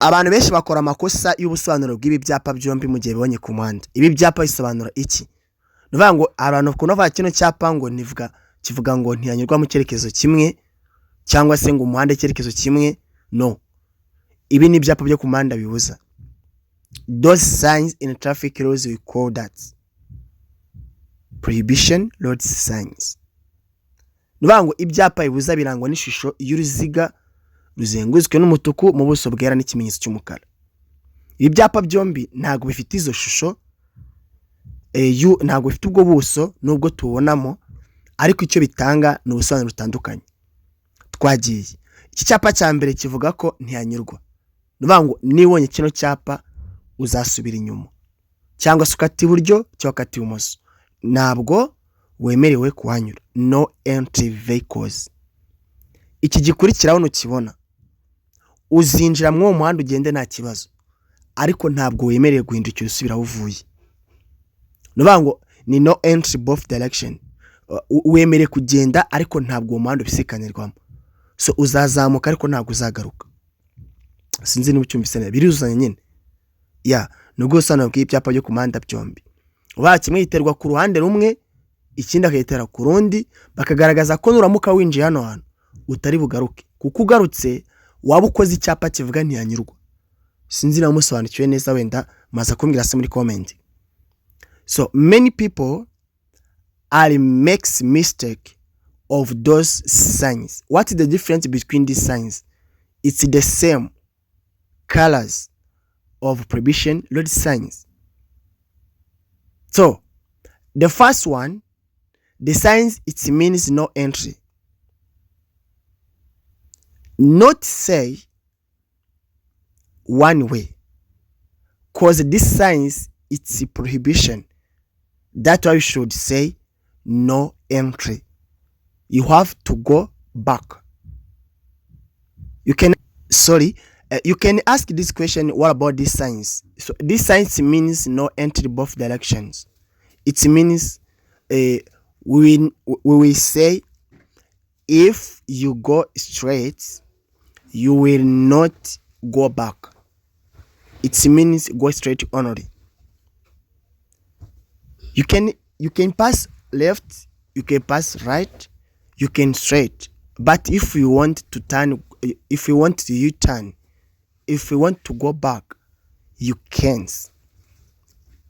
Abantu benshi bakora amakosa y'ubusobanuro bw'ibi byapa byombi mu gihe bibonye ku muhanda. Ibi byapa bisobanura iki? Nuvuga ngo abantu bakunda kuvuga kino cyapa ngo kivuga ngo ntiyanyurwa mu cyerekezo kimwe cyangwa se ngo umuhanda icyerekezo kimwe. No, ibi ni ibyapa byo ku muhanda bibuza. Those signs in traffic laws we call that prohibition road signs. Nuvuga ngo ibyapa bibuza birangwa n'ishusho y'uruziga ruzengurutswe n'umutuku mu buso bwera n'ikimenyetso cy'umukara. Ibi byapa byombi ntago bifite izo shusho, ntago bifite ubwo buso nubwo tubonamo, ariko icyo bitanga ni ubusobanuro butandukanye. Twagiye, iki cyapa cya mbere kivuga ko ntiyanyurwa. Nuvuga ngo nibonye kino cyapa uzasubira inyuma cyangwa se ukata iburyo cyangwa ukata ibumoso, ntabwo wemerewe kuhanyura. No entry vehicles. Iki gikurikiraho nukibona uzinjira mu muhanda ugende nta kibazo, ariko ntabwo wemerewe guhindukira usubira aho uvuye. Nuvuga ngo ni no entry both direction. Wemerewe kugenda ariko ntabwo uwo muhanda ubisikanirwamo. So uzazamuka ariko ntabwo uzagaruka. Sinzi niba ucyumvise neza, biruzanye nyine. Nubwo usana bw'ibyapa byo ku muhanda byombi. Uba kimwe yiterwa ku ruhande rumwe, ikindi akayitera ku rundi, bakagaragaza ko nuramuka winjiye hano hantu utari bugaruke, kuko ugarutse waba ukoze icyapa kivuga ntiyanyurwa. Sinzi na musobanukiwe neza, wenda maza kumbwira se muri comment. So many people makes mistake of those signs. What is the difference between these signs? It's the same colors of prohibition road signs. So the first one, the signs, it means no entry. Not say one way, cause this signs, it's a prohibition. That's why you should say no entry. You have to go back. You can ask this question, what about these signs? So this signs means no entry both directions. It means we will say if you go straight, you will not go back. It means go straight only. You can pass left, you can pass right, you can straight. But if you want to turn, if you want to U-turn, if you want to go back, you can't.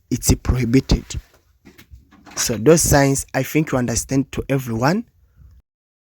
It's prohibited. So those signs, I think you understand to everyone.